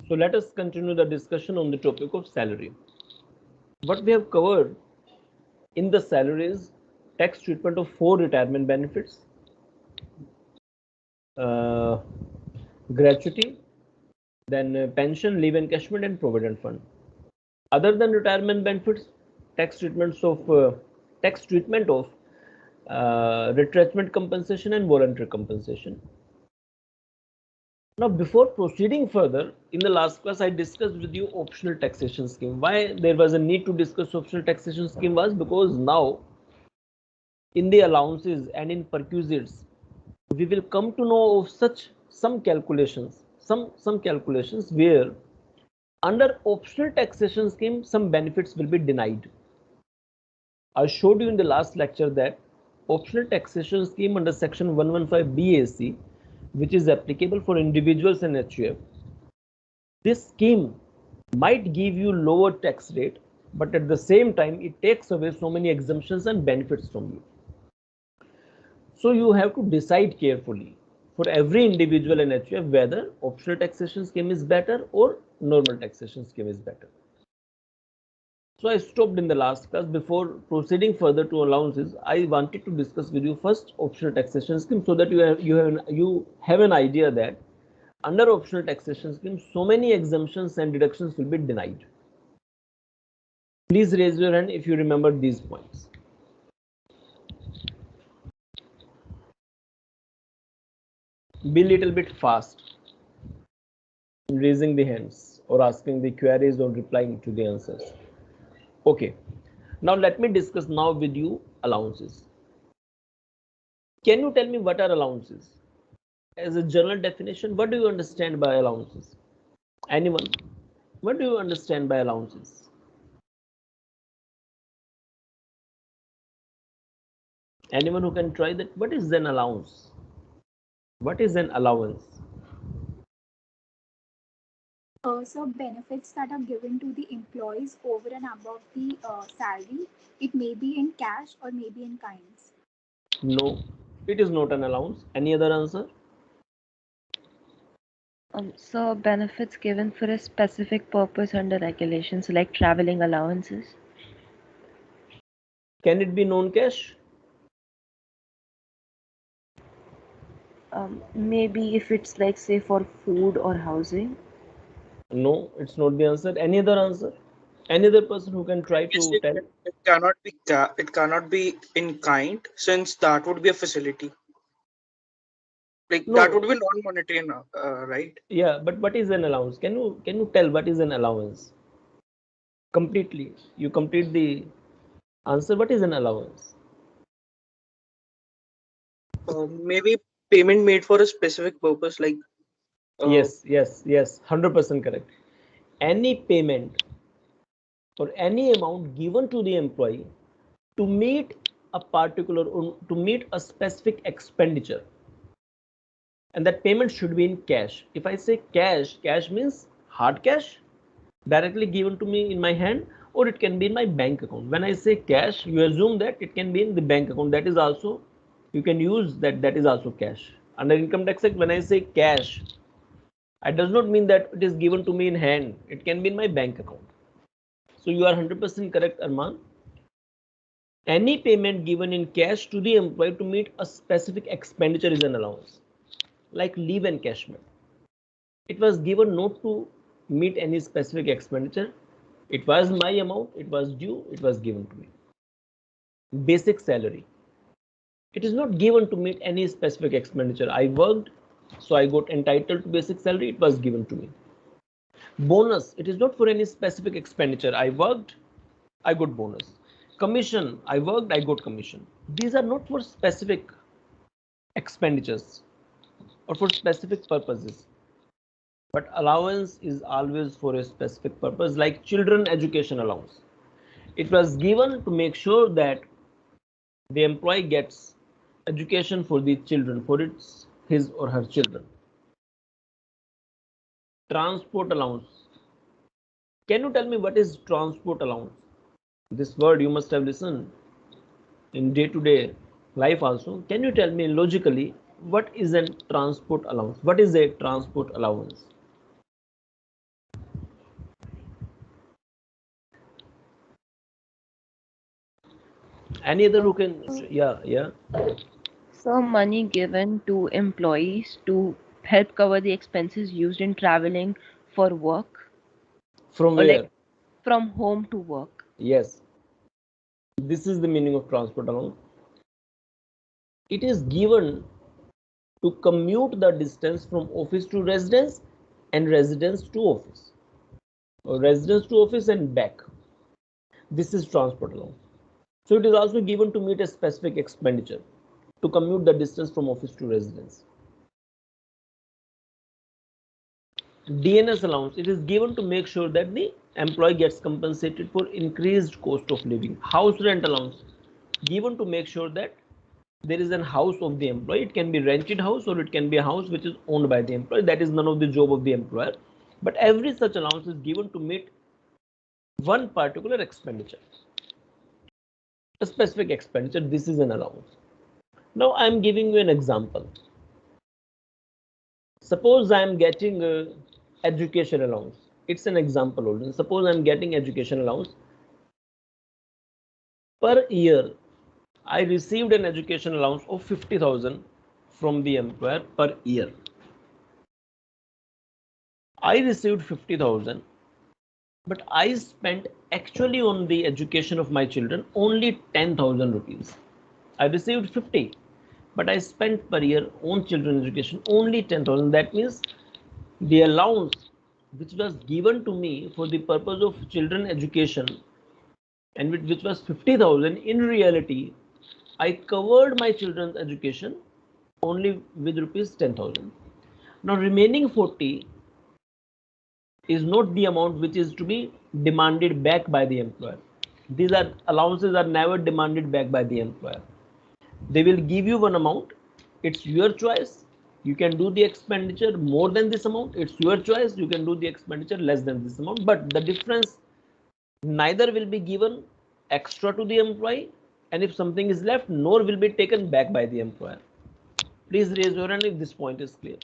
So let us continue the discussion on the topic of salary. What we have covered in the salary is tax treatment of 4 retirement benefits, uh, gratuity, then pension, leave encashment, and provident fund. Other than retirement benefits, tax treatments of tax treatment of retrenchment compensation and voluntary compensation. Now, before proceeding further, in the last class I discussed with you optional taxation scheme. Why there was a need to discuss optional taxation scheme was because now in the allowances and in perquisites we will come to know of such some calculations where under optional taxation scheme some benefits will be denied. I showed you in the last lecture that optional taxation scheme under section 115 BAC, which is applicable for individuals and HUF, this scheme might give you lower tax rate, but at the same time it takes away so many exemptions and benefits from you. So you have to decide carefully for every individual and HUF whether optional taxation scheme is better or normal taxation scheme is better. So I stopped in the last class. Before proceeding further to allowances, I wanted to discuss with you first optional taxation scheme so that you have an idea that under optional taxation scheme so many exemptions and deductions will be denied. Please raise your hand if you remember these points. Be a little bit fast in raising the hands or asking the queries or replying to the answers. Okay, now let me discuss now with you allowances. Can you tell me what are allowances? As a general definition, what do you understand by allowances? Anyone? What do you understand by allowances? Anyone who can try that? What is an allowance? What is an allowance? So benefits that are given to the employees over and above the salary, it may be in cash or maybe in kinds. No, it is not an allowance. Any other answer? So benefits given for a specific purpose under regulations like traveling allowances. Can it be non-cash? Maybe if it's like say for food or housing. No, it's not the answer. Any other answer? Any other person who can try to Obviously, tell? it cannot be in kind, since that would be a facility. Like that No. would be non-monetary, right? Yeah, but what is an allowance? Can you tell what is an allowance? Completely. You complete the answer. What is an allowance? Maybe payment made for a specific purpose, like Yes, yes, yes. 100% correct. Any payment or any amount given to the employee to meet a particular or to meet a specific expenditure, and that payment should be in cash. If I say cash, cash means hard cash directly given to me in my hand, or it can be in my bank account. When I say cash, you assume that it can be in the bank account. That is also, you can use that, that is also cash. Under income tax act, when I say cash, it does not mean that it is given to me in hand. It can be in my bank account. So you are 100% correct, Arman. Any payment given in cash to the employee to meet a specific expenditure is an allowance, like leave encashment. It was given not to meet any specific expenditure. It was my amount, it was due, it was given to me. Basic salary. It is not given to meet any specific expenditure. I worked, so I got entitled to basic salary, it was given to me. Bonus. It is not for any specific expenditure. I worked, I got bonus. Commission. I worked, I got commission. These are not for specific expenditures or for specific purposes. But allowance is always for a specific purpose, like children education allowance. It was given to make sure that the employee gets education for the children, for his or her children. Transport allowance. Can you tell me what is transport allowance? This word you must have listened in day-to-day life also. Can you tell me logically what is a transport allowance? What is a transport allowance? Any other who can? Yeah. So money given to employees to help cover the expenses used in traveling for work From or like where? from home to work. Yes. This is the meaning of transport allowance. It is given to commute the distance from office to residence and residence to office, or residence to office and back. This is transport allowance. So it is also given to meet a specific expenditure to commute the distance from office to residence. DNS allowance, it is given to make sure that the employee gets compensated for increased cost of living. House rent allowance, given to make sure that there is a house of the employee. It can be rented house or it can be a house which is owned by the employee. That is none of the job of the employer. But every such allowance is given to meet one particular expenditure, a specific expenditure. This is an allowance. Now I am giving you an example. Suppose I am getting education allowance. It's an example only. Suppose I am getting education allowance. Per year, I received an education allowance of 50,000 from the employer per year. I received 50,000, but I spent actually on the education of my children only 10,000 rupees. I received 50, but I spent per year on children education only 10,000. That means the allowance which was given to me for the purpose of children education and which was 50,000, in reality I covered my children's education only with rupees 10,000. Now remaining 40 is not the amount which is to be demanded back by the employer. These are allowances are never demanded back by the employer. They will give you one amount. It's your choice. You can do the expenditure more than this amount. It's your choice. You can do the expenditure less than this amount. But the difference, neither will be given extra to the employee, and if something is left, nor will be taken back by the employer. Please raise your hand if this point is clear.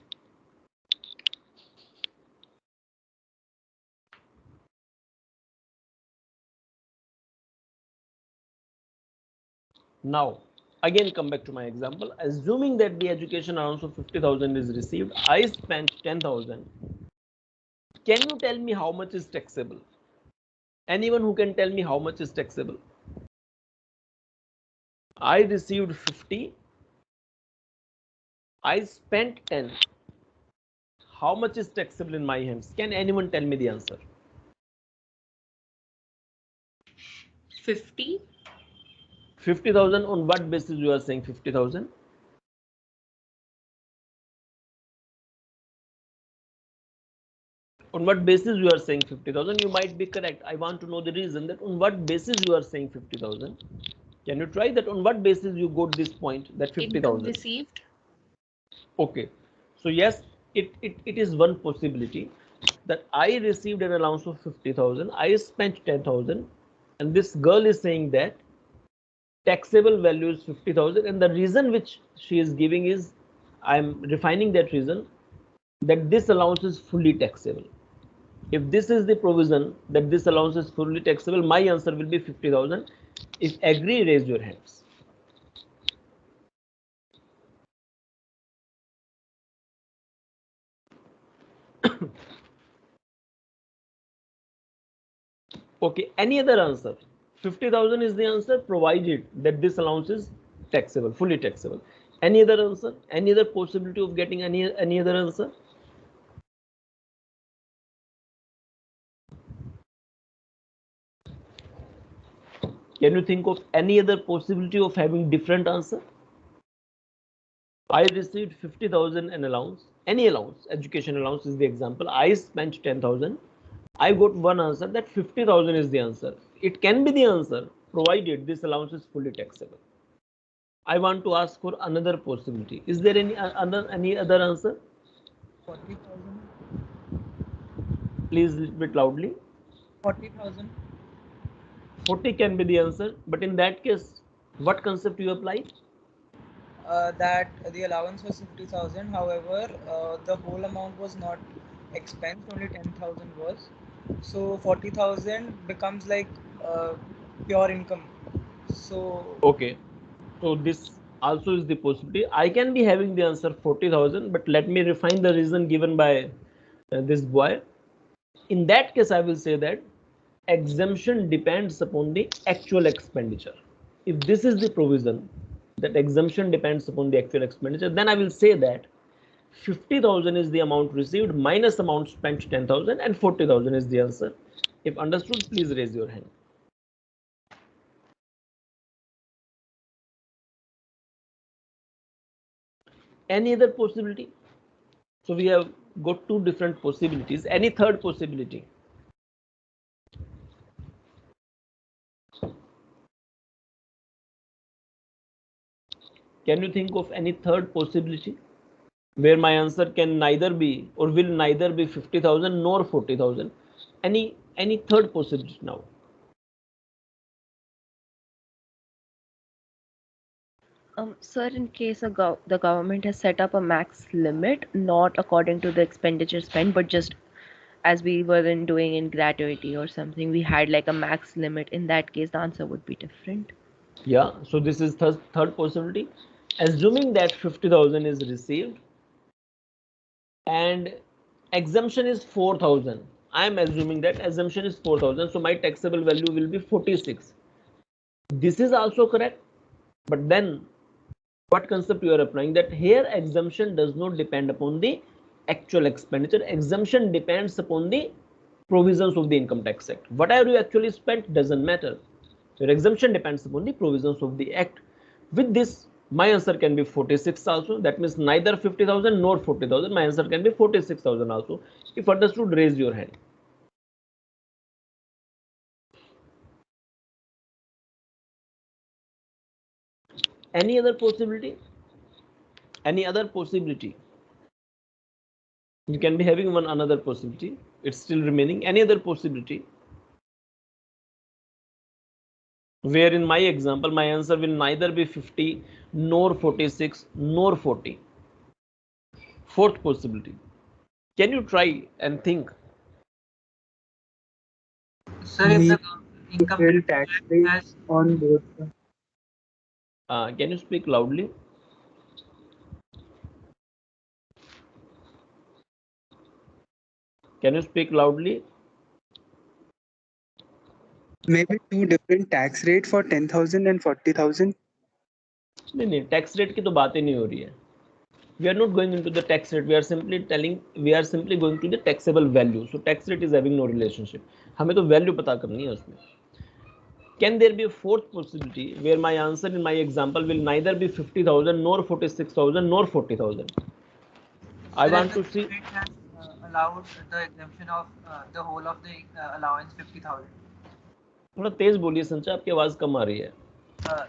Now, again come back to my example. Assuming that the education allowance of 50,000 is received, I spent 10,000. Can you tell me how much is taxable? Anyone who can tell me how much is taxable? I received 50. I spent 10. How much is taxable in my hands? Can anyone tell me the answer? 50. 50,000. On what basis you are saying 50,000? On what basis you are saying 50,000? You might be correct. I want to know the reason that on what basis you are saying 50,000. Can you try that? On what basis you got this point that 50,000? Received. Okay. So yes, it is one possibility that I received an allowance of 50,000. I spent 10,000, and this girl is saying that taxable value is 50,000, and the reason which she is giving is, I'm refining that reason, that this allowance is fully taxable. If this is the provision that this allowance is fully taxable, my answer will be 50,000. If agree, raise your hands. Okay, any other answer? 50,000 is the answer, provided that this allowance is taxable, fully taxable. Any other answer? Any other possibility of getting any other answer? Can you think of any other possibility of having different answer? I received 50,000 an allowance, any allowance, education allowance is the example. I spent 10,000. I got one answer that 50,000 is the answer. It can be the answer provided this allowance is fully taxable. I want to ask for another possibility. Is there any other answer? 40,000. Please a little bit loudly. 40,000. 40 can be the answer, but in that case, what concept you apply? That the allowance was 50,000. However, the whole amount was not expensed. Only 10,000 was. So 40,000 becomes like pure income. So Okay, so this also is the possibility. I can be having the answer 40,000, but let me refine the reason given by this boy. In that case, I will say that exemption depends upon the actual expenditure. If this is the provision that exemption depends upon the actual expenditure, then I will say that 50,000 is the amount received minus amount spent 10,000 and 40,000 is the answer. If understood, please raise your hand. Any other possibility? So we have got two different possibilities. Any third possibility? Can you think of any third possibility where my answer can neither be or will neither be 50,000 nor 40,000? Any third possibility now? Sir, in case the government has set up a max limit, not according to the expenditure spent, but just as we were doing in gratuity or something, we had like a max limit. In that case, the answer would be different. Yeah, so this is third possibility. Assuming that 50,000 is received and exemption is 4,000. I am assuming that assumption is 4,000. So my taxable value will be 46. This is also correct. But then what concept you are applying, that here exemption does not depend upon the actual expenditure. Exemption depends upon the provisions of the Income Tax Act. Whatever you actually spent doesn't matter. Your exemption depends upon the provisions of the act. With this, my answer can be 46 also. That means neither 50,000 nor 40,000. My answer can be 46,000 also. If understood, raise your hand. Any other possibility? Any other possibility? You can be having one another possibility. It's still remaining. Any other possibility? Where in my example, my answer will neither be 50 nor 46 nor 40. Fourth possibility. Can you try and think? sir, if the income Different tax tax rate has on both. Can you speak loudly? Can you speak loudly? Maybe two different tax rate for 10,000 and 40,000. नहीं, tax rate की तो बात ही नहीं हो रही है. We are not going into the tax rate. We are simply going to the taxable value. So tax rate is having no relationship. हमें तो value पता करनी है उसमें. Can there be a fourth possibility where my answer in my example will neither be 50,000 nor 46,000 nor 40,000? I sir, if want the to see. government has allowed the exemption of the whole of the allowance 50,000. थोड़ा तेज बोलिए संचा, आपकी आवाज कम आ रही है.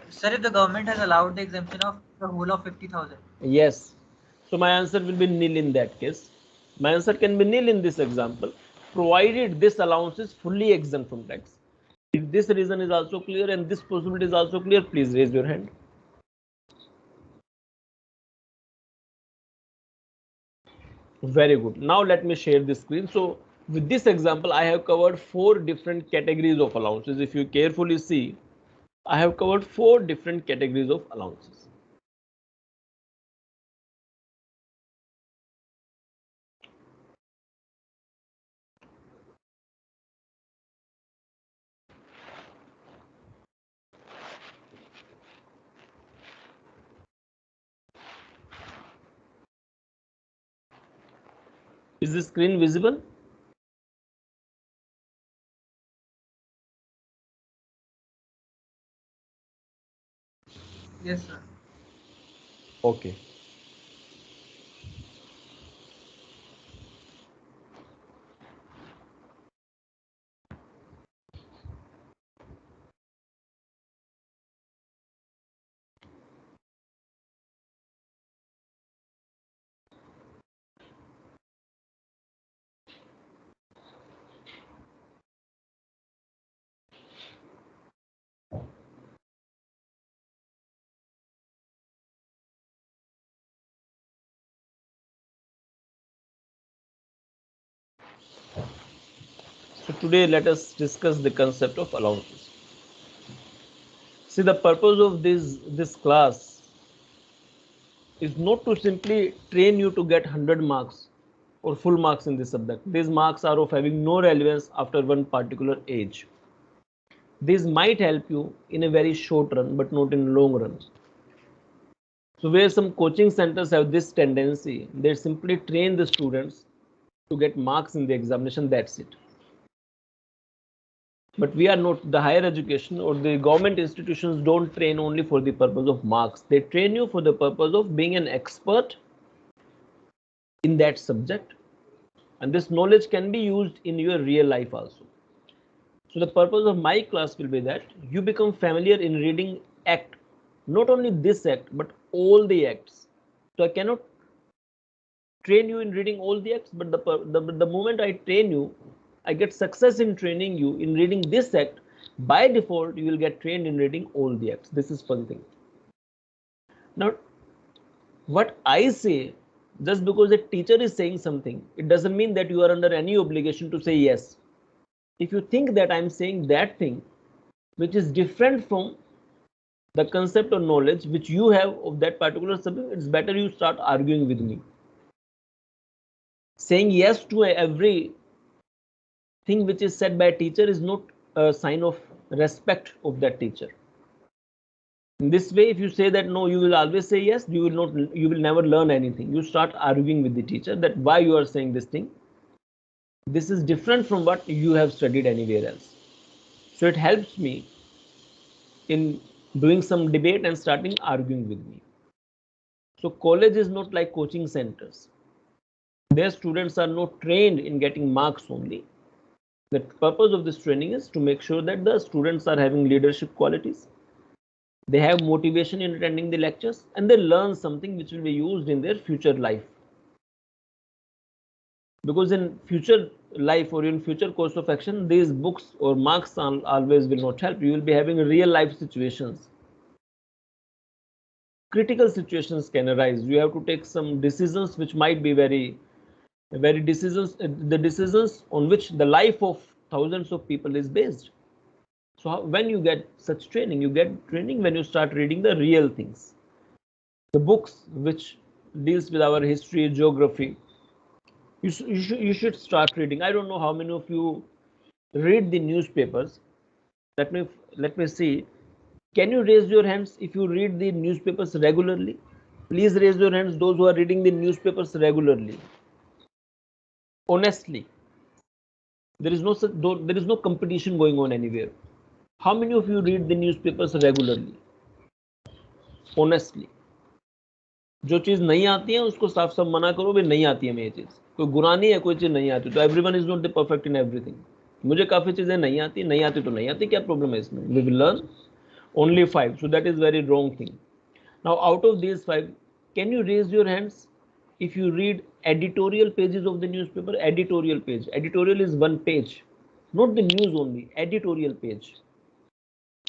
Sir, if the government has allowed the exemption of the whole of 50,000. Yes. So my answer will be nil in that case. My answer can be nil in this example, provided this allowance is fully exempt from tax. If this reason is also clear and this possibility is also clear, please raise your hand. Very good. Now let me share the screen. So with this example, I have covered 4 different categories of allowances. If you carefully see, I have covered 4 different categories of allowances. Is the screen visible? Yes, sir. Okay. So today let us discuss the concept of allowances. See, the purpose of this class is not to simply train you to get 100 marks or full marks in this subject. These marks are of having no relevance after one particular age. These might help you in a very short run, but not in long run. So where some coaching centers have this tendency, they simply train the students to get marks in the examination, that's it. But we are not, the higher education or the government institutions don't train only for the purpose of marks. They train you for the purpose of being an expert in that subject. And this knowledge can be used in your real life also. So the purpose of my class will be that you become familiar in reading act, not only this act, but all the acts. So I cannot train you in reading all the acts, but the moment I train you, I get success in training you in reading this act. By default, you will get trained in reading all the acts. This is one thing. Now, what I say, just because a teacher is saying something, it doesn't mean that you are under any obligation to say yes. If you think that I'm saying that thing, which is different from the concept or knowledge which you have of that particular subject, it's better you start arguing with me. Saying yes to every thing which is said by a teacher is not a sign of respect of that teacher. In this way, if you say that no, you will always say yes, you will never learn anything. You start arguing with the teacher that why you are saying this thing. This is different from what you have studied anywhere else. So it helps me in doing some debate and starting arguing with me. So college is not like coaching centers. Their students are not trained in getting marks only. The purpose of this training is to make sure that the students are having leadership qualities. They have motivation in attending the lectures and they learn something which will be used in their future life. Because in future life or in future course of action, these books or marks always will not help. You will be having real life situations. Critical situations can arise. You have to take some decisions which might be very decisions, the decisions on which the life of thousands of people is based. So when you get such training, you get training when you start reading the real things. The books which deals with our history, geography, you should start reading. I don't know how many of you read the newspapers. Let me see. Can you raise your hands if you read the newspapers regularly? Please raise your hands, those who are reading the newspapers regularly. Honestly, there is no competition going on anywhere. How many of you read the newspapers regularly? Honestly. जो चीज नहीं आती है उसको साफ साफ मना करो, भाई नहीं आती है मैं ये चीज, कोई गुनाह नहीं है, कोई चीज नहीं आती तो everyone is not the perfect in everything. मुझे काफी चीजें नहीं आती तो नहीं आती, क्या प्रॉब्लम है इसमें? We will learn only 5, so that is very wrong thing. Now out of these 5, can you raise your hands if you read editorial pages of the newspaper? Editorial page, editorial is one page, not the news only, editorial page.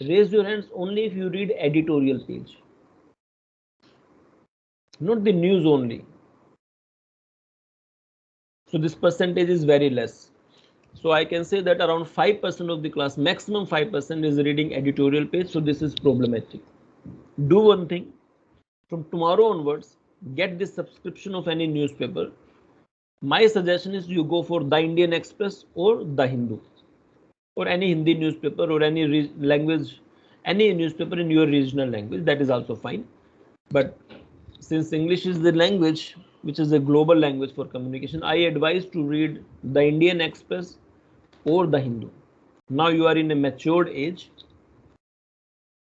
Raise your hands only if you read editorial page, not the news only. So this percentage is very less. So I can say that around 5% of the class, maximum 5% is reading editorial page. So this is problematic. Do one thing, from tomorrow onwards, get this subscription of any newspaper. My suggestion is you go for The Indian Express or The Hindu or any Hindi newspaper or any language, any newspaper in your regional language, that is also fine. But since English is the language which is a global language for communication, I advise to read The Indian Express or The Hindu. Now you are in a matured age,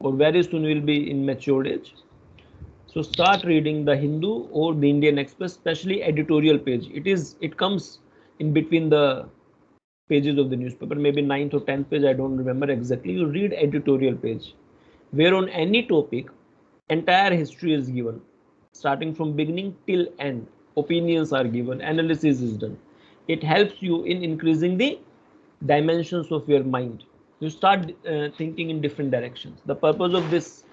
or very soon you will be in matured age. So start reading The Hindu or The Indian Express, especially editorial page. It comes in between the pages of the newspaper, maybe 9th or 10th page, I don't remember exactly. You read editorial page, where on any topic, entire history is given, starting from beginning till end. Opinions are given, analysis is done. It helps you in increasing the dimensions of your mind. You start thinking in different directions. The purpose of this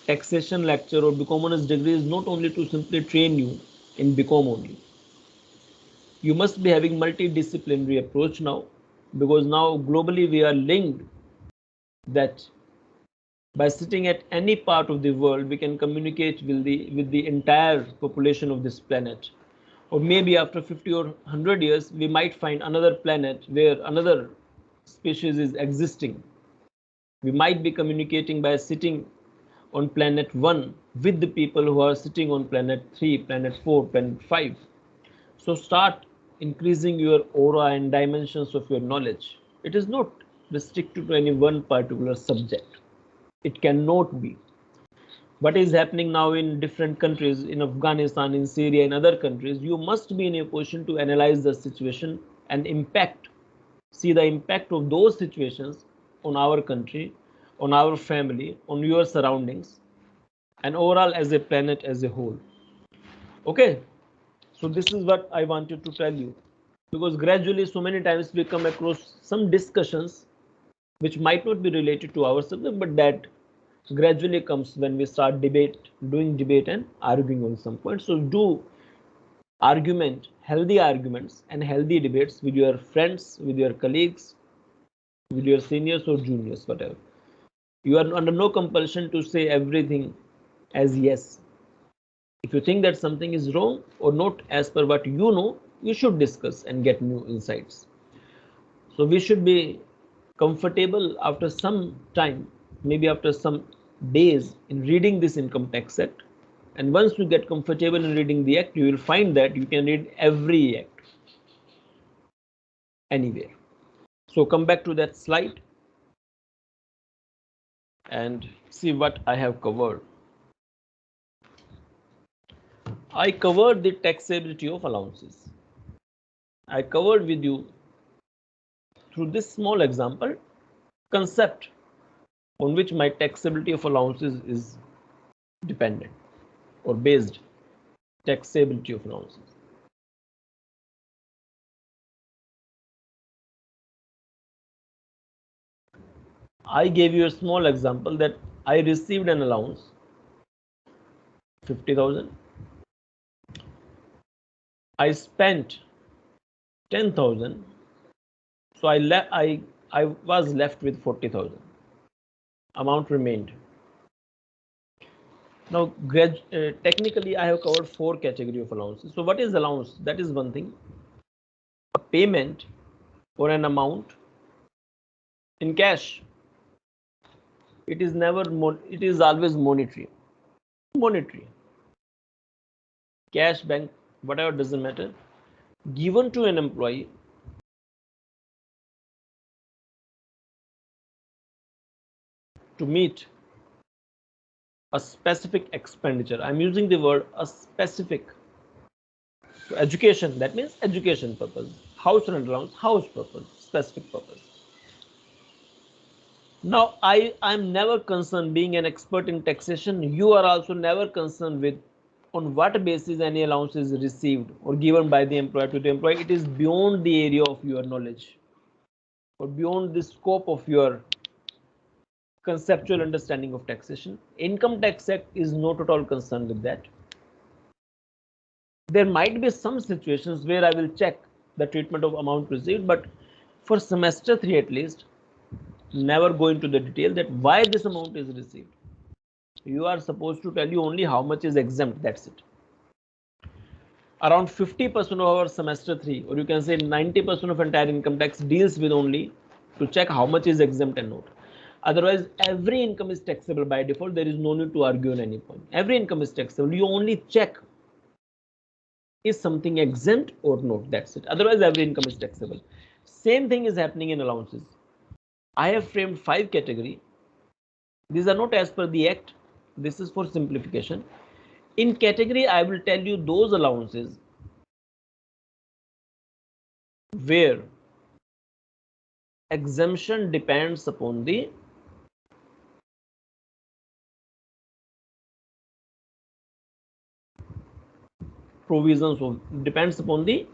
taxation lecture or BCom Honors degree is not only to simply train you in BCom only. You must be having multidisciplinary approach now, because now globally we are linked that By sitting at any part of the world, we can communicate with the entire population of this planet. Or maybe after 50 or 100 years, we might find another planet where another species is existing. We might be communicating by sitting on planet 1 with the people who are sitting on planet 3, planet 4, planet 5. So start increasing your aura and dimensions of your knowledge. It is not restricted to any one particular subject. It cannot be. What is happening now in different countries, in Afghanistan, in Syria, in other countries, you must be in a position to analyze the situation and impact, see the impact of those situations on our country, on our family, on your surroundings, and overall as a planet as a whole. Okay, so this is what I wanted to tell you, because gradually so many times we come across some discussions which might not be related to our subject, but that gradually comes when we start doing debate and arguing on some point. So do healthy arguments and healthy debates with your friends, with your colleagues, with your seniors or juniors, whatever. You are under no compulsion to say everything as yes. If you think that something is wrong or not as per what you know, you should discuss and get new insights. So we should be comfortable after some time, maybe after some days, in reading this income tax act. And once you get comfortable in reading the act, you will find that you can read every act anywhere. So come back to that slide and see what I have covered. I covered the taxability of allowances. I covered with you through this small example concept on which my taxability of allowances is dependent or based. Taxability of allowances. I gave you a small example that I received an allowance 50,000. I spent 10,000, so I was left with 40,000. Amount remained. Now, technically, I have covered 4 categories of allowances. So, what is allowance? That is one thing. A payment or an amount in cash. It is it is always monetary. Monetary. Cash, bank, whatever, doesn't matter. Given to an employee to meet a specific expenditure. I'm using the word a specific. So education, that means education purpose. House rent allowance, house purpose, specific purpose. Now, I'm never concerned, being an expert in taxation, you are also never concerned with on what basis any allowance is received or given by the employer to the employee. It is beyond the area of your knowledge or beyond the scope of your conceptual understanding of taxation. Income Tax Act is not at all concerned with that. There might be some situations where I will check the treatment of amount received, but for semester 3 at least, never go into the detail that why this amount is received. You are supposed to tell you only how much is exempt, that's it. Around 50% of our semester 3, or you can say 90% of entire income tax deals with only to check how much is exempt and not. Otherwise, every income is taxable by default. There is no need to argue on any point. Every income is taxable. You only check is something exempt or not, that's it. Otherwise, every income is taxable. Same thing is happening in allowances. I have framed 5 categories. These are not as per the act. This is for simplification. In category, I will tell you those allowances where exemption depends upon the provisions of, depends upon the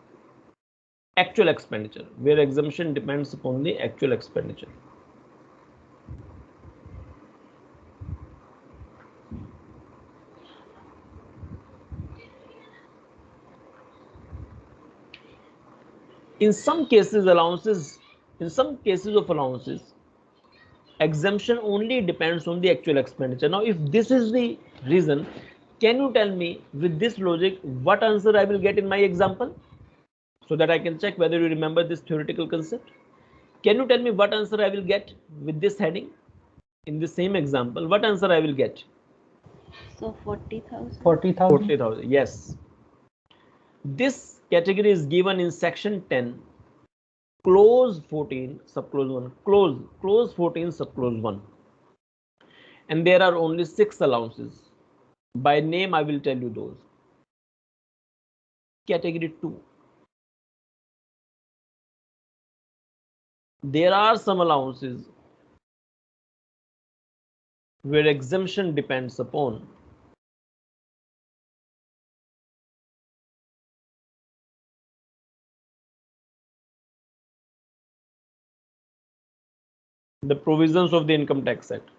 actual expenditure, where exemption depends upon the actual expenditure. In some cases of allowances, Exemption only depends on the actual expenditure. Now, if this is the reason, can you tell me with this logic what answer I will get in my example, so that I can check whether you remember this theoretical concept? Can you tell me what answer I will get with this heading in the same example? What answer I will get? So 40,000. 40,000. 40,000. Yes. This category is given in section 10, clause 14, subclause 1, clause 14, subclause 1. And there are only 6 allowances. By name, I will tell you those. Category 2. There are some allowances where exemption depends upon the provisions of the Income Tax Act.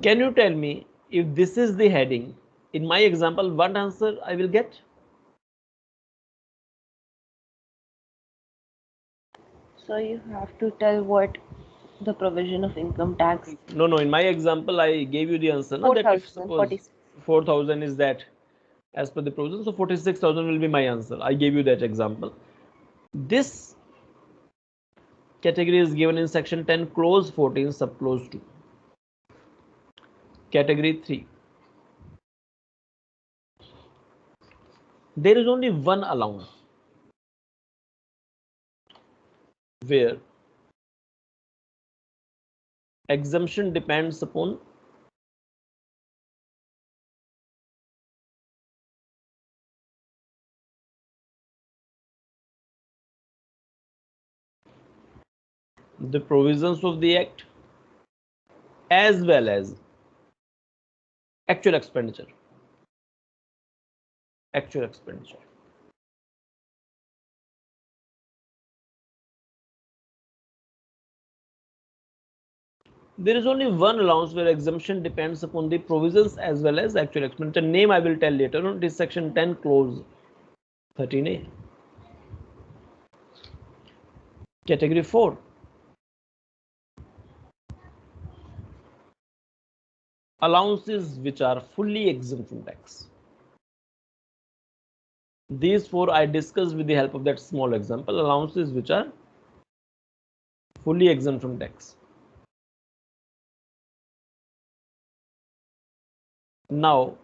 Can you tell me if this is the heading in my example, what answer I will get? So you have to tell what the provision of income tax. No, in my example, I gave you the answer. No, that if 4,000, suppose 4,000 is that as per the provision, so 46,000 will be my answer. I gave you that example. This category is given in section 10, clause 14, subclause 2. Category 3. There is only one allowance where exemption depends upon the provisions of the Act as well as actual expenditure. Actual expenditure. There is only one allowance where exemption depends upon the provisions as well as actual expenditure. Name I will tell later on. It is section 10, clause 13A. Category 4. Allowances which are fully exempt from tax. These 4 I discussed with the help of that small example. Allowances which are fully exempt from tax. Now,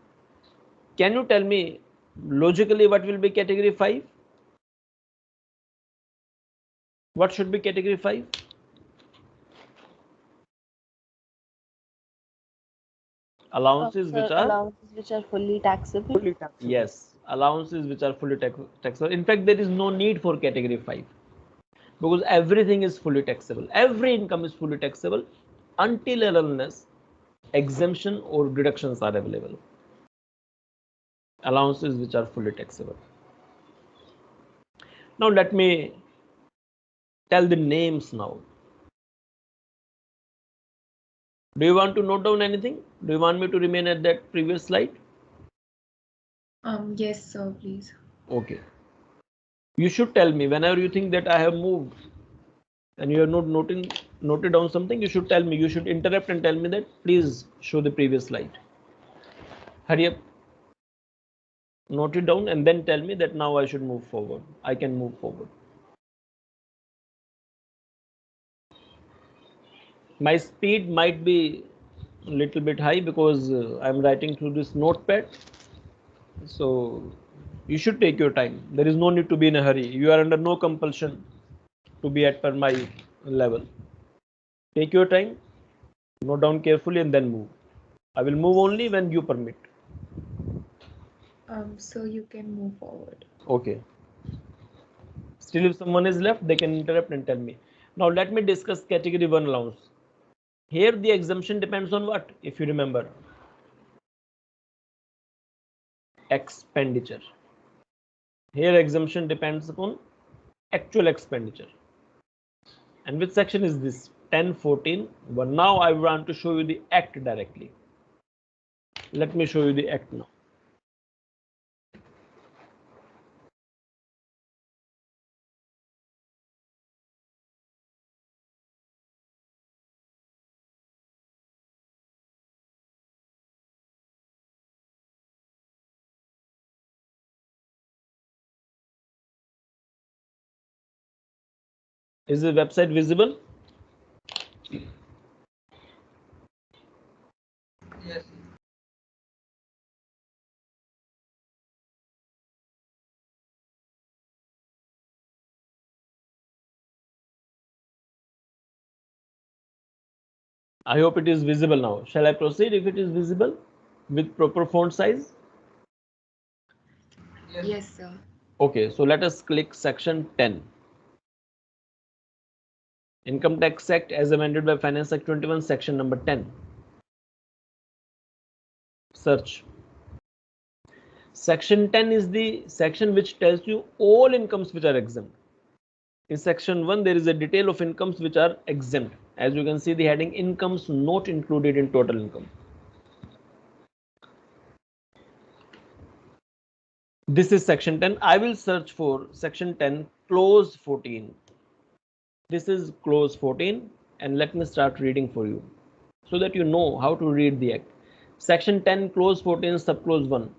can you tell me logically what will be category 5? What should be category 5? Allowances which are fully taxable. Fully taxable. yes, allowances which are fully taxable. In fact, there is no need for category 5 because everything is fully taxable. Every income is fully taxable until and unless exemption or deductions are available. Allowances which are fully taxable. Now let me tell the names now. Do you want to note down anything? Do you want me to remain at that previous slide? Yes, sir, please. Okay. You should tell me whenever you think that I have moved and you are not noted down something, you should tell me. You should interrupt and tell me that please show the previous slide. Hurry up. Note it down and then tell me that now I should move forward. I can move forward. My speed might be a little bit high because I'm writing through this notepad. So you should take your time. There is no need to be in a hurry. You are under no compulsion to be at per my level. Take your time, note down carefully and then move. I will move only when you permit. So you can move forward. Okay. Still, if someone is left, they can interrupt and tell me. Now let me discuss category 1 allowance. Here the exemption depends on what, if you remember? Expenditure. Here exemption depends upon actual expenditure. And which section is this? 10, 14. But now I want to show you the act directly. Let me show you the act now. Is the website visible? Yes. I hope it is visible now. Shall I proceed if it is visible with proper font size? Yes, sir. Okay, so let us click section 10. Income Tax Act as amended by Finance Act 21, section number 10. Search. Section 10 is the section which tells you all incomes which are exempt. In section 1, there is a detail of incomes which are exempt. As you can see, the heading incomes not included in total income. This is section 10. I will search for section 10, clause 14. This is clause 14, and let me start reading for you so that you know how to read the act. Section 10, clause 14, subclause 1.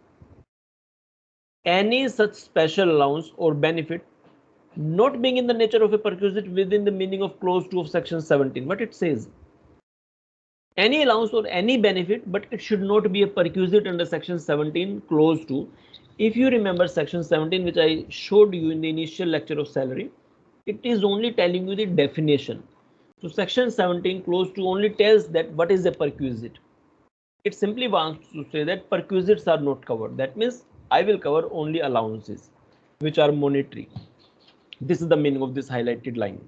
Any such special allowance or benefit not being in the nature of a perquisite within the meaning of clause 2 of section 17. What it says? Any allowance or any benefit, but it should not be a perquisite under section 17, clause 2. If you remember section 17, which I showed you in the initial lecture of salary, it is only telling you the definition. So section 17, clause 2 only tells that what is a perquisite. It simply wants to say that perquisites are not covered. That means I will cover only allowances which are monetary. This is the meaning of this highlighted line.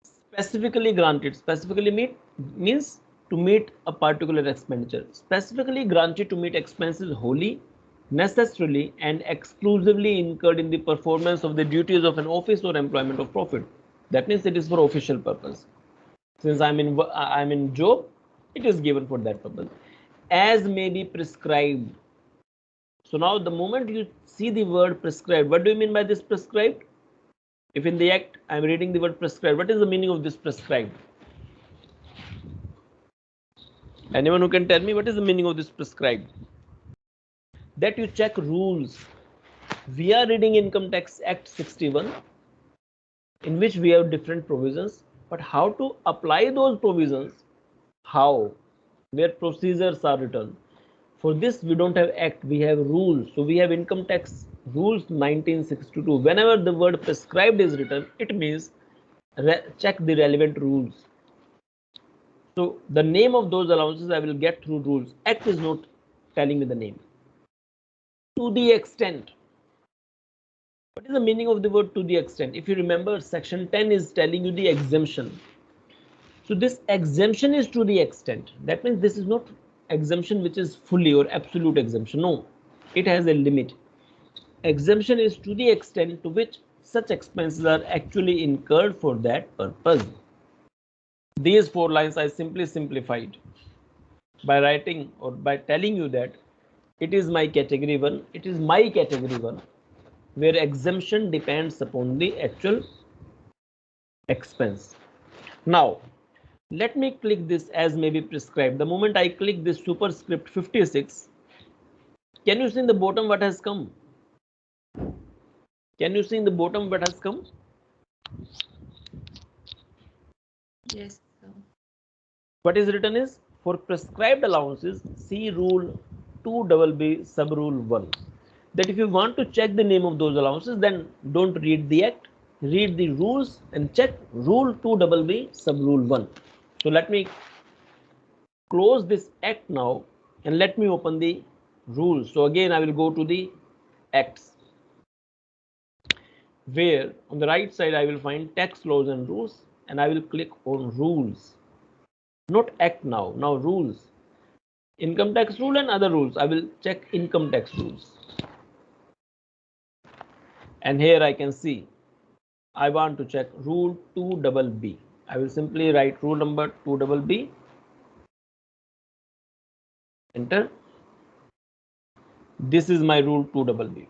Specifically granted. Specifically means to meet a particular expenditure. Specifically granted to meet expenses wholly, necessarily, and exclusively incurred in the performance of the duties of an office or employment of profit. That means it is for official purpose. Since I'm in job, it is given for that purpose. As may be prescribed. So now the moment you see the word prescribed, what do you mean by this prescribed? If in the act I am reading the word prescribed, what is the meaning of this prescribed? Anyone who can tell me what is the meaning of this prescribed? That you check rules. We are reading Income Tax Act 61, in which we have different provisions, but how to apply those provisions? How? Where procedures are written. For this, we don't have act, we have rules. So we have Income Tax Rules 1962. Whenever the word prescribed is written, it means check the relevant rules. So the name of those allowances I will get through rules. Act is not telling me the name. To the extent. What is the meaning of the word to the extent? If you remember, section 10 is telling you the exemption. So this exemption is to the extent. That means this is not exemption which is fully or absolute exemption. No, it has a limit. Exemption is to the extent to which such expenses are actually incurred for that purpose. These 4 lines I simply simplified by writing or by telling you that it is my category 1, it is my category 1, where exemption depends upon the actual expense. Now, let me click this as may be prescribed. The moment I click this superscript 56, can you see in the bottom what has come? Can you see in the bottom what has come? Yes, sir. What is written is, for prescribed allowances, see rule 2BB sub rule 1. That if you want to check the name of those allowances, then don't read the act, read the rules and check rule 2BB sub rule 1. So let me close this act now and let me open the rules. So again I will go to the acts, where on the right side I will find tax laws and rules, and I will click on rules. Not act now, now rules. Income tax rule and other rules. I will check income tax rules. And here I can see I want to check rule 2BB. I will simply write rule number 2BB Enter. This is my rule 2BB.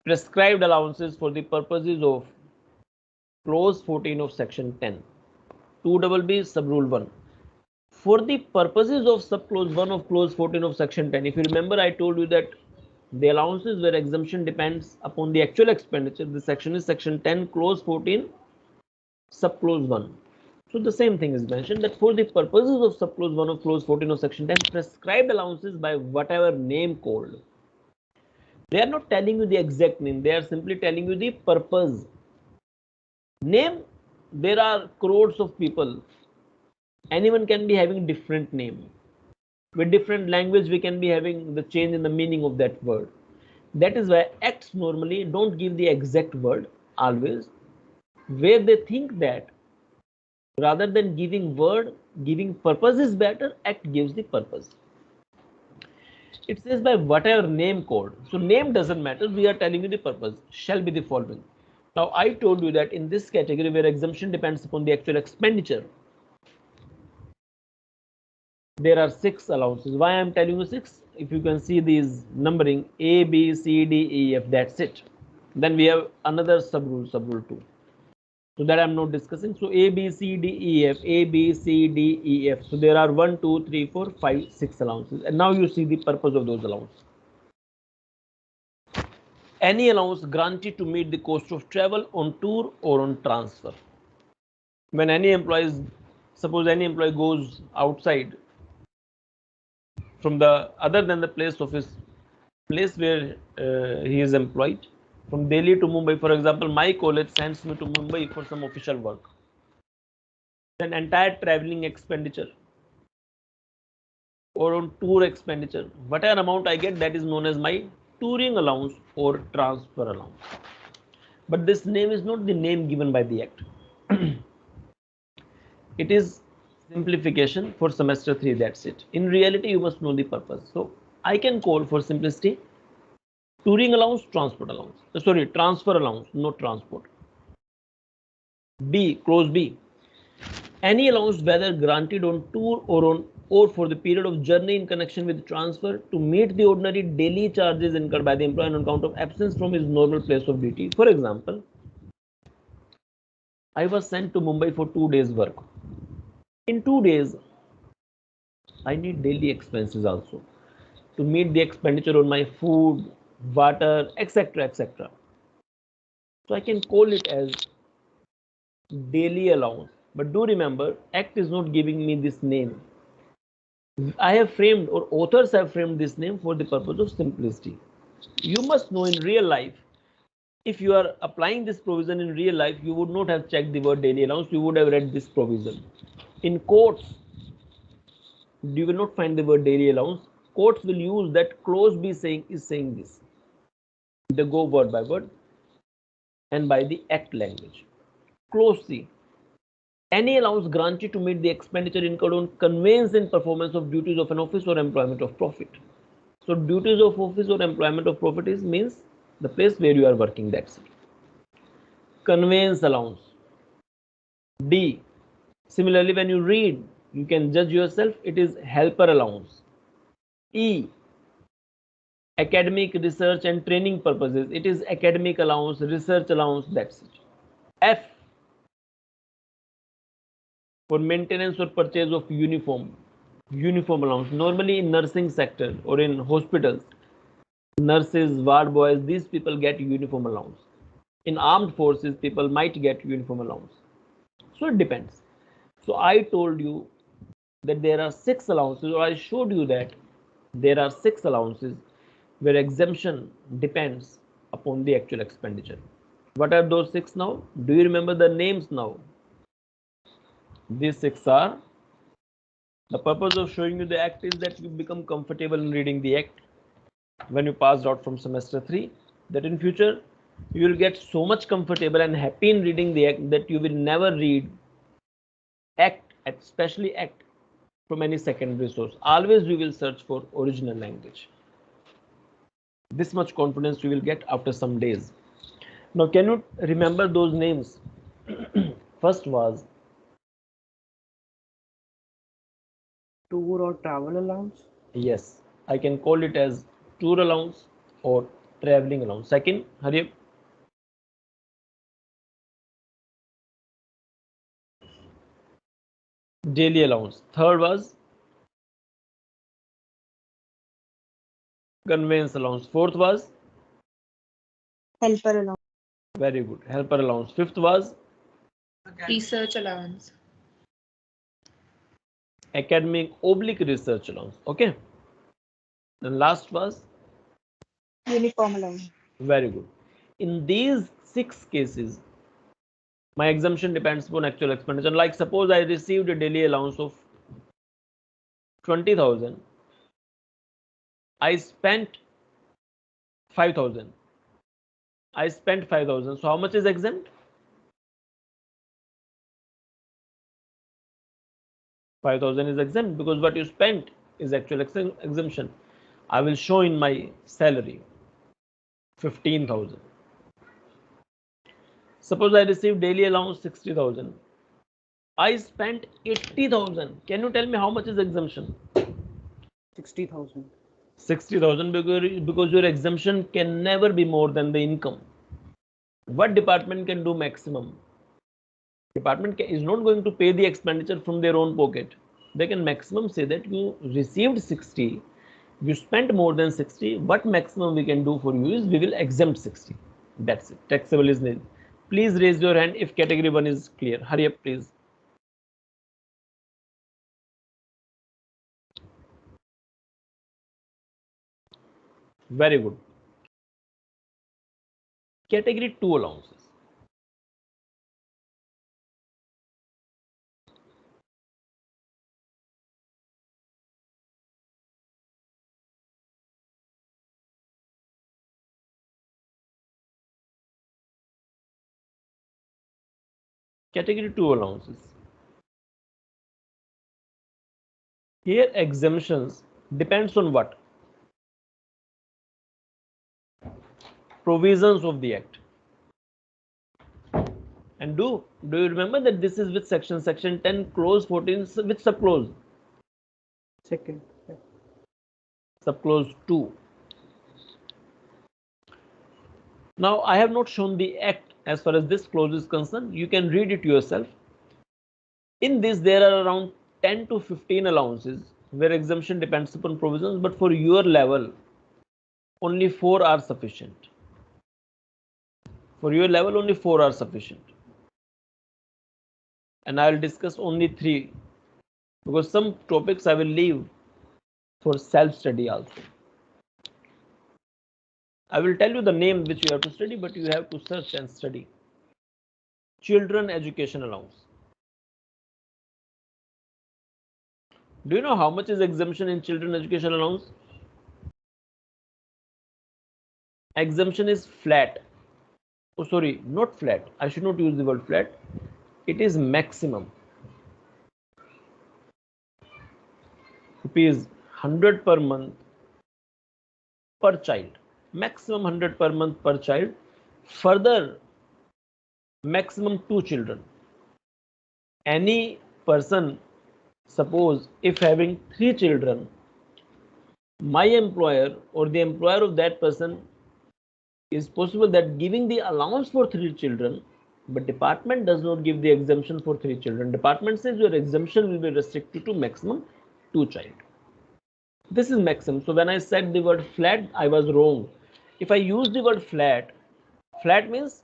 Prescribed allowances for the purposes of clause 14 of section 10. 2BB subrule 1. For the purposes of subclause 1 of clause 14 of section 10, if you remember, I told you that the allowances where exemption depends upon the actual expenditure. The section is section 10, clause 14, subclause 1. So the same thing is mentioned that for the purposes of subclause 1 of clause 14 of section 10, prescribed allowances by whatever name called. They are not telling you the exact name, they are simply telling you the purpose. Name, there are crores of people. Anyone can be having different name. With different language, we can be having the change in the meaning of that word. That is why acts normally don't give the exact word always, where they think that rather than giving word, giving purpose is better, act gives the purpose. It says by whatever name code. So name doesn't matter, we are telling you the purpose shall be the following. Now I told you that in this category where exemption depends upon the actual expenditure, there are 6 allowances. Why I am telling you 6? If you can see these numbering A, B, C, D, E, F, that's it. Then we have another subrule 2. So that I am not discussing. So A, B, C, D, E, F, A, B, C, D, E, F. So there are 1, 2, 3, 4, 5, 6 allowances. And now you see the purpose of those allowances. Any allowance granted to meet the cost of travel on tour or on transfer. When any employees, suppose any employee goes outside from the other than the place of his place where he is employed, from Delhi to Mumbai, for example, my college sends me to Mumbai for some official work. Then entire traveling expenditure or on tour expenditure, whatever amount I get, that is known as my touring allowance or transfer allowance. But this name is not the name given by the act. It is simplification for semester 3, that's it. In reality, you must know the purpose. So I can call for simplicity touring allowance, transport allowance. Sorry, transfer allowance, not transport. B, clause B. Any allowance whether granted on tour or for the period of journey in connection with transfer to meet the ordinary daily charges incurred by the employee on account of absence from his normal place of duty. For example, I was sent to Mumbai for 2 days work. In 2 days, I need daily expenses also to meet the expenditure on my food, water, etc., etc. So I can call it as daily allowance. But do remember, Act is not giving me this name. I have framed, or authors have framed this name for the purpose of simplicity. You must know in real life, if you are applying this provision in real life, you would not have checked the word daily allowance, you would have read this provision. In courts, you will not find the word daily allowance. Courts will use that clause B is saying this. They go word by word and by the act language. Clause C. Any allowance granted to meet the expenditure incurred on conveyance and performance of duties of an office or employment of profit. So duties of office or employment of profit means the place where you are working, that's it. Conveyance allowance. D. Similarly, when you read, you can judge yourself, it is helper allowance. E. Academic, research and training purposes, it is academic allowance, research allowance, that's it. F. For maintenance or purchase of uniform allowance. Normally in nursing sector or in hospitals, nurses, ward boys, these people get uniform allowance. In armed forces, people might get uniform allowance. So it depends. So I told you that there are 6 allowances, or I showed you that there are 6 allowances where exemption depends upon the actual expenditure. What are those 6 now? Do you remember the names now? These 6 are, the purpose of showing you the act is that you become comfortable in reading the act when you passed out from semester 3, that in future you will get so much comfortable and happy in reading the act that you will never read act, especially act, from any secondary source. Always you will search for original language. This much confidence you will get after some days. Now can you remember those names? First was tour or travel allowance? Yes, I can call it as tour allowance or traveling allowance. Second, hurry up. Daily allowance. Third was conveyance allowance. Fourth was Helper allowance. very good, helper allowance. Fifth was Research allowance. academic oblique research allowance. Okay. Then last was Uniform allowance. very good. In these 6 cases, my exemption depends upon actual expenditure. Like suppose I received a daily allowance of 20,000. I spent 5,000. I spent 5,000. So how much is exempt? 5,000 is exempt because what you spent is actual exemption. I will show in my salary 15,000. Suppose I received daily allowance 60,000. I spent 80,000. Can you tell me how much is exemption? 60,000. 60,000 because your exemption can never be more than the income. What department can do maximum? Department is not going to pay the expenditure from their own pocket. They can maximum say that you received 60, you spent more than 60. What maximum we can do for you is we will exempt 60. That's it. Taxable is nil. Please raise your hand if category 1 is clear. Hurry up, please. Very good. Category 2 allowances. Category 2 allowances. Here exemptions depends on what? Provisions of the act. And do you remember that this is which section? Section 10 clause 14 which subclause? Second. Subclause 2. Now I have not shown the act as far as this clause is concerned. You can read it yourself. In this there are around 10 to 15 allowances where exemption depends upon provisions, but for your level only 4 are sufficient. For your level only 4 are sufficient. And I will discuss only 3 because some topics I will leave for self-study also. I will tell you the name which you have to study, but you have to search and study. Children education allowance. Do you know how much is exemption in children education allowance? Exemption is flat. Oh, sorry, not flat. I should not use the word flat. It is maximum. Rupees 100 per month per child. Maximum 100 per month per child. Further, maximum 2 children. Any person, suppose if having 3 children, my employer or the employer of that person is possible that giving the allowance for 3 children, but department does not give the exemption for 3 children. Department says your exemption will be restricted to maximum 2 child. This is maximum. So when I said the word flat, I was wrong. If I use the word flat, flat means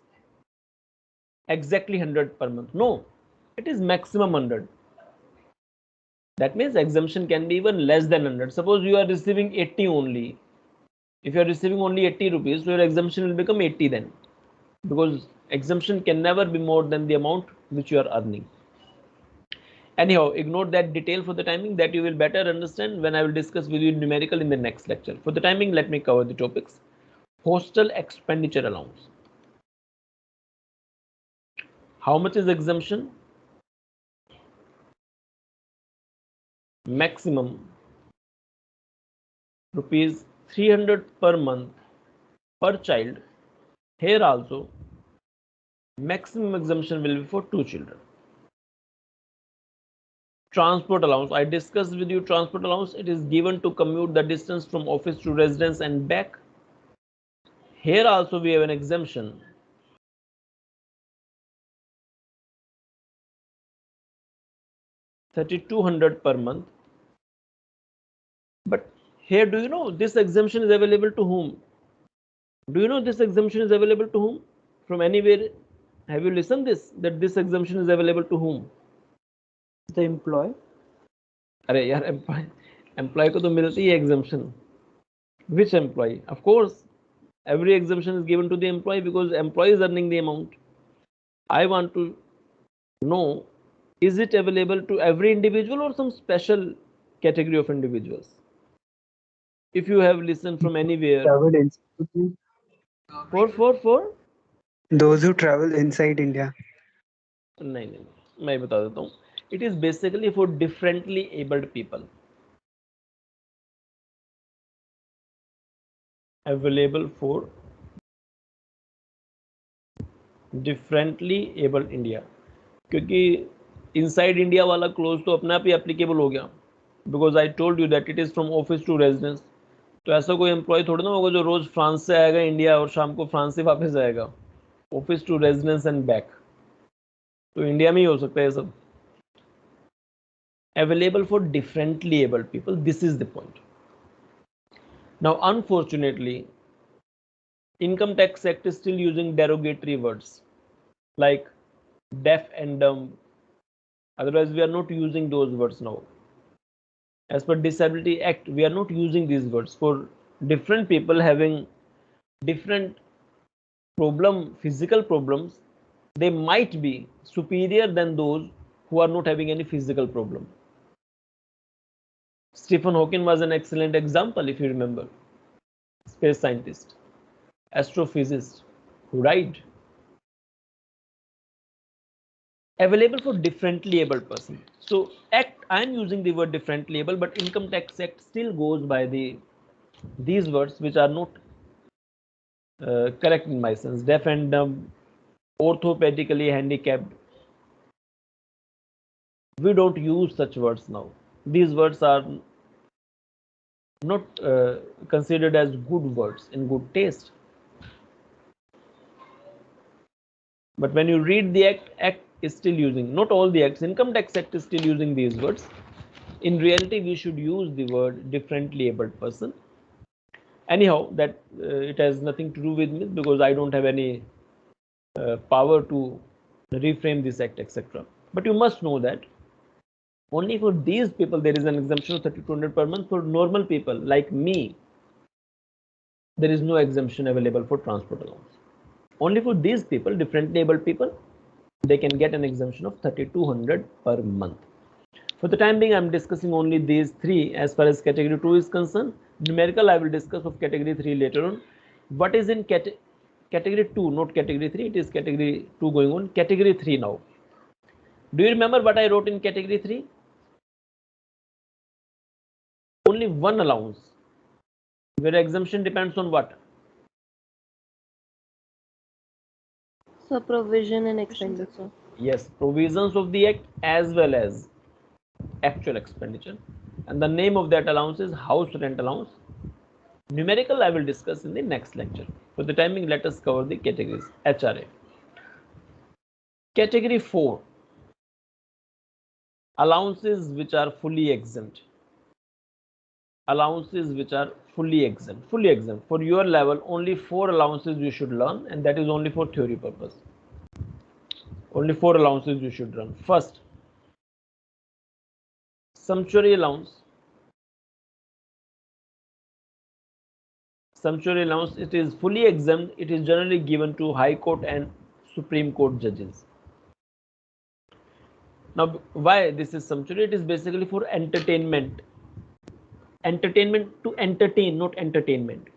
exactly 100 per month. No, it is maximum 100. That means exemption can be even less than 100. Suppose you are receiving 80 only. If you are receiving only 80 rupees, so your exemption will become 80 then. Because exemption can never be more than the amount which you are earning. Anyhow, ignore that detail for the timing. That you will better understand when I will discuss with you numerical in the next lecture. For the timing, let me cover the topics. Hostel expenditure allowance. How much is exemption? Maximum rupees 300 per month per child. Here also maximum exemption will be for 2 children. Transport allowance. I discussed with you transport allowance. It is given to commute the distance from office to residence and back. Here also we have an exemption. $3,200 per month. But here, do you know this exemption is available to whom? Do you know this exemption is available to whom? From anywhere? Have you listened this? That this exemption is available to whom? The employee. अरे यार employee को तो मिलती है exemption. Which employee? Of course, every exemption is given to the employee because employee is earning the amount. I want to know, is it available to every individual or some special category of individuals? If you have listened from anywhere. Travel inside. For Those who travel inside India. नहीं मैं बता देता हूँ. It is basically for differently abled people. Available for differently abled India. क्योंकि inside India वाला close तो अपने आप ही एप्लीकेबल हो गया. Because I told you that it is from office to residence. तो ऐसा कोई एम्प्लॉय थोड़ा ना होगा जो रोज फ्रांस से आएगा इंडिया और शाम को फ्रांस से वापस आएगा. Office to residence and back. तो इंडिया में ही हो सकता है सब. Available for differently abled people. This is the point. Now, unfortunately, Income Tax Act is still using derogatory words like deaf and dumb. Otherwise, we are not using those words now. As per Disability Act, we are not using these words for different people having different physical problems. They might be superior than those who are not having any physical problem. Stephen Hawking was an excellent example, if you remember. Space scientist, astrophysicist, who died. Available for differently abled person. So act, I am using the word differently able, but Income Tax Act still goes by these words which are not correct in my sense. Deaf and dumb, orthopedically handicapped. We don't use such words now. These words are not considered as good words in good taste. But when you read the act is still using, not all the acts, Income Tax Act is still using these words. In reality, we should use the word differently abled person. Anyhow, that it has nothing to do with me because I don't have any power to reframe this act, etc. But you must know that only for these people there is an exemption of 3,200 per month. For normal people like me, there is no exemption available for transport allowance. Only for these people, differently abled people, they can get an exemption of 3,200 per month. For the time being, I am discussing only these three as far as category 2 is concerned. Numerical, I will discuss of category 3 later on. What is in category 2, not category 3, it is category 2 going on. Category 3 now. Do you remember what I wrote in category 3? Only one allowance, where exemption depends on what? So provision and expenditure. Yes, provisions of the act as well as actual expenditure. And the name of that allowance is house rent allowance. Numerical I will discuss in the next lecture. For the timing, let us cover the categories. HRA. Category 4. Allowances which are fully exempt. Allowances which are fully exempt. Fully exempt. For your level, only 4 allowances you should learn, and that is only for theory purpose. Only 4 allowances you should learn. First, sumptuary allowance. Sumptuary allowance, it is fully exempt. It is generally given to High Court and Supreme Court judges. Now, why this is sumptuary? It is basically for entertainment. Entertainment, to entertain, not entertainment.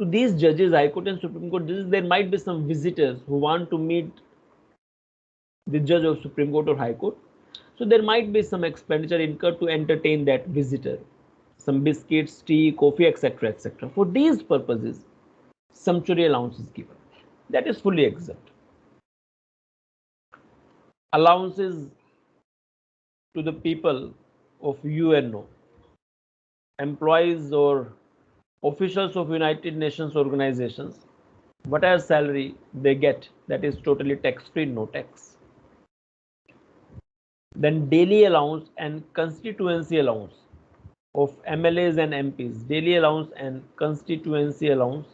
To these judges, High Court and Supreme Court judges, there might be some visitors who want to meet the judge of Supreme Court or High Court. So there might be some expenditure incurred to entertain that visitor. Some biscuits, tea, coffee, etc., etc. For these purposes, sumptuary allowance is given. That is fully exempt. Allowances to the people of UNO, employees or officials of United Nations organizations, whatever salary they get, that is totally tax-free, no tax. Then daily allowance and constituency allowance of MLAs and MPs, daily allowance and constituency allowance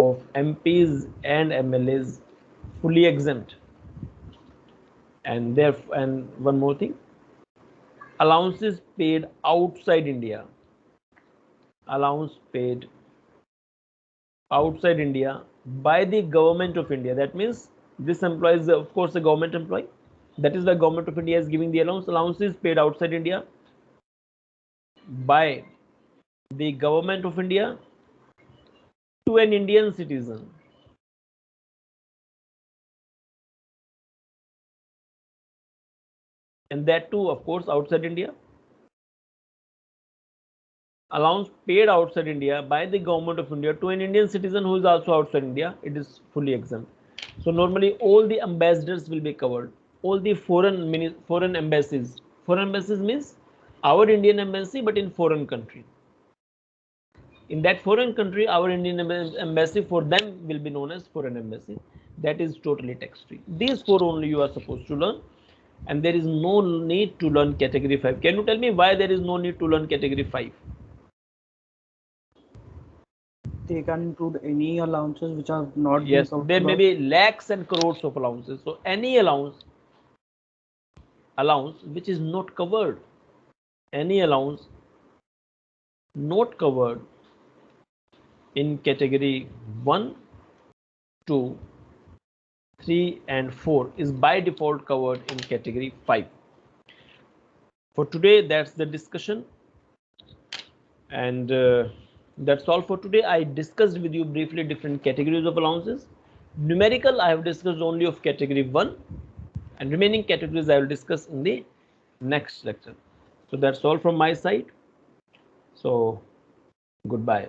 of MPs and MLAs fully exempt. And one more thing, allowances paid outside India, allowance paid outside India by the government of India. That means this employee is of course a government employee. That is why government of India is giving the allowance. Allowances paid outside India by the government of India to an Indian citizen. And that too, of course, outside India. Allowance paid outside India by the government of India to an Indian citizen who is also outside India, it is fully exempt. So normally all the ambassadors will be covered, all the foreign embassies. Foreign embassies means our Indian embassy but in foreign country. In that foreign country, our Indian embassy, for them will be known as foreign embassy. That is totally tax free. These four only you are supposed to learn, and there is no need to learn category 5. Can you tell me why there is no need to learn category 5? They can include any allowances which are not. Yes, there may be lakhs and crores of allowances. So any allowance which is not covered, any allowance not covered in category 1, 2, 3 and 4 is by default covered in category 5. For today, that's the discussion, and that's all for today. I discussed with you briefly different categories of allowances. Numerical I have discussed only of category 1, and remaining categories I will discuss in the next lecture. So that's all from my side. So goodbye.